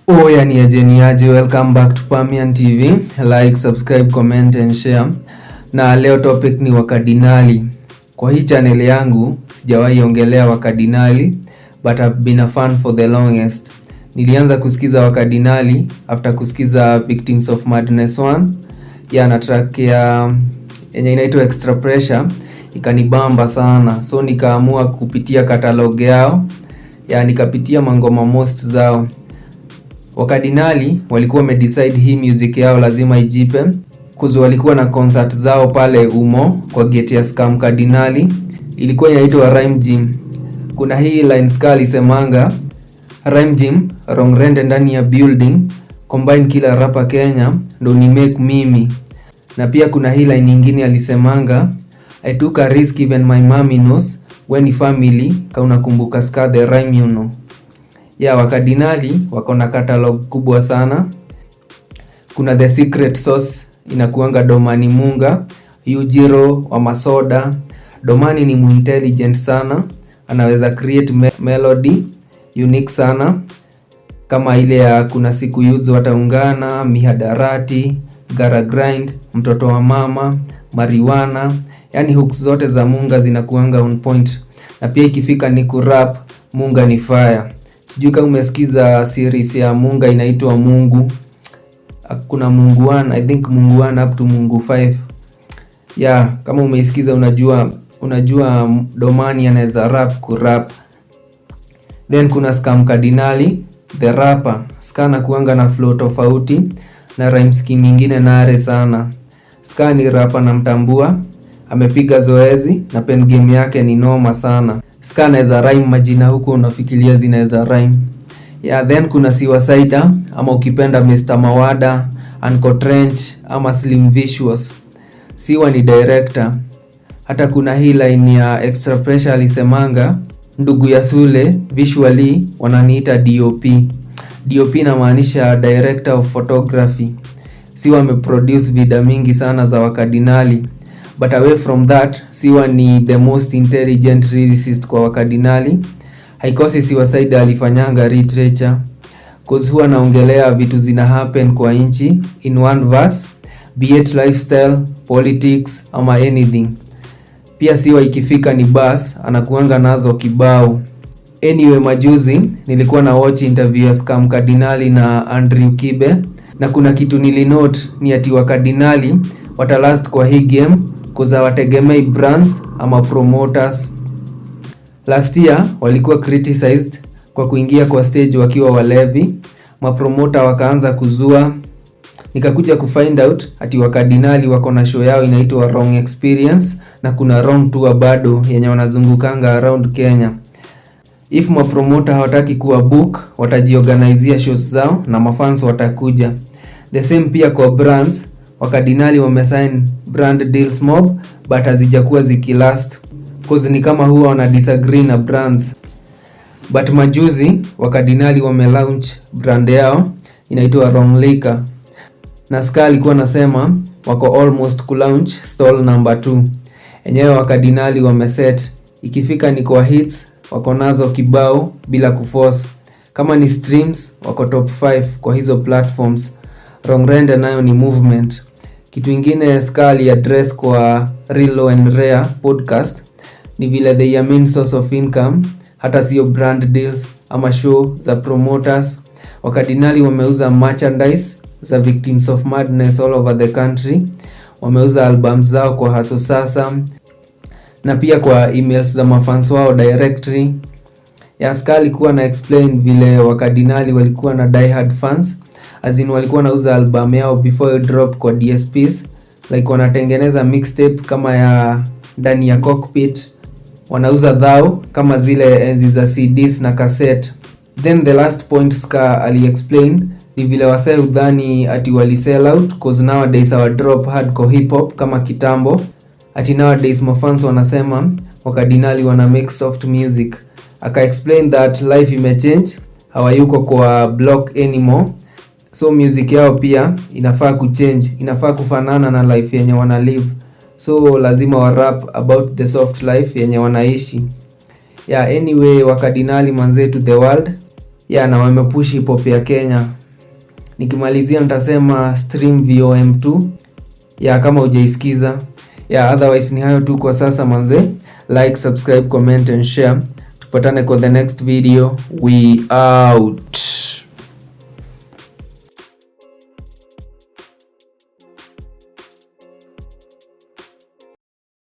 Oya ni aje, welcome back to Pamian TV. Like, subscribe, comment and share. Na leo topic ni wakardinali. Kwa hii channel yangu sijawahi ongelea wakardinali, but I've been a fan for the longest. Nilianza kusikiza wakardinali after kusikiza Victims of Madness 1 na track ya yenye inaitwa Extra Pressure, ikanibamba sana. So nikaamua kupitia catalog yao, nikapitia mangoma most zao. Wakardinali walikuwa wamedecide hii music yao lazima ijipe, kuzu walikuwa na concert zao pale Umo kwa gate ya Scam Cardinali, ilikuwa inaitwa Rhyme Gym. Kuna hii line Ska alisemanga, Rhyme Gym wrong rende ndani ya building, combine kila rapper Kenya ndo ni make mimi. Na pia kuna hii line nyingine alisemanga, I took a risk even my mommy knows, when family kauna kumbuka Ska the rhyme you know. Wakardinali wako na catalog kubwa sana. Kuna The Secret Sauce inakuanga Domani Munga, Ujiro wa Masoda. Domani ni intelligent sana, anaweza create melody unique sana, kama ile ya kuna siku yuzo wataungana, Mihadarati, Gara Grind, Mtoto wa Mama, Mariwana. Hooks zote za Munga zinakuanga on point. Na pia ikifika ni kurap, Munga ni fire. Sijui kama umesikiza series ya Munga inaitwa Mungu. Kuna Mungu 1, I think Mungu 1 up to Mungu 5. Kama umeisikiza unajua Domani anaweza rap kurap. Then kuna Scam Cardinali, the rapper. Ska anakuanga na flow tofauti na rhyme scheme nyingine nare sana. Ska ni rapper na mtambua, amepiga zoezi na pen game yake ni noma sana. Ska anaweza rhyme majina huko unafikiria zinaweza rhyme. Then kuna Siwasaida ama ukipenda Mr. Mawada, Uncle Trench ama Slim Visuals. Siwa ni director. Hata kuna hii line ya Extra Pressure alisemanga, ndugu ya Sule visually wananiita DOP. DOP inamaanisha director of photography. Siwa ameproduce video mingi sana za wakardinali. But away from that, Siwa ni the most intelligent lyricist kwa wakardinali. Haikosi Siwasaida alifanyanga literature, cause huwa naongelea vitu zina happen kwa inchi in one verse, be it lifestyle, politics ama anything. Pia Siwa ikifika ni bus anakuanga nazo kibao. Anyway, majuzi nilikuwa na watch interview ya Scam Cardinali na Andrew Kibe, na kuna kitu nilinote ni ati wakardinali watalast kwa hii game cause wategemei brands ama promoters. Last year walikuwa criticized kwa kuingia kwa stage wakiwa walevi, mapromota wakaanza kuzua. Nikakuja kufind out ati wakardinali wako na show yao inaitwa Wrong Experience, na kuna Wrong Tour bado yenye wanazungukanga around Kenya. If mapromota hawataki kuwa book, watajiorganizea shows zao na mafans watakuja. The same pia kwa brands, wakardinali wamesign brand deals mob but hazijakuwa zikilast, cause ni kama huwa wana disagree na brands. But majuzi wakardinali wamelaunch brand yao inaitwa Wrong Liquor, na Ska alikuwa nasema wako almost kulaunch stall number 2. Enyewe wakardinali wameset, ikifika ni kwa hits wako nazo kibao bila kuforce. Kama ni streams wako top 5 kwa hizo platforms. Wrong Rende nayo ni movement. Kitu ingine Ska aliaddress kwa Real Low and Rare podcast ni vile they are main source of income, hata sio brand deals ama show za promoters. Wakardinali wameuza merchandise za Victims of Madness all over the country. Wameuza albums zao kwa Haso Sasa, na pia kwa emails za mafans wao directory. Ska alikuwa na explain vile wakardinali walikuwa na die hard fans, as in walikuwa nauza album yao before drop kwa DSPs, like wanatengeneza mixtape kama ya ndani ya cockpit, wanauza dhao kama zile enzi za CDs na cassette. Then the last point Ska ali-explain ni vile wasee udhani ati wali sell out, cause nowadays our drop hardcore hip hop kama kitambo. Ati nowadays mafans wanasema wakardinali wana make soft music. Aka-explain that life imechange, hawayuko kwa block anymore, so music yao pia inafaa kuchange, inafaa kufanana na life yenye wana live. So lazima wa rap about the soft life yenye wanaishi. Anyway, wakardinali manze to the world. na wamepush hip hop ya Kenya. Nikimalizia nitasema stream VOM2 kama hujaisikiza. Otherwise ni hayo tu kwa sasa manze. Like, subscribe, comment and share. Tupatane kwa the next video. We out.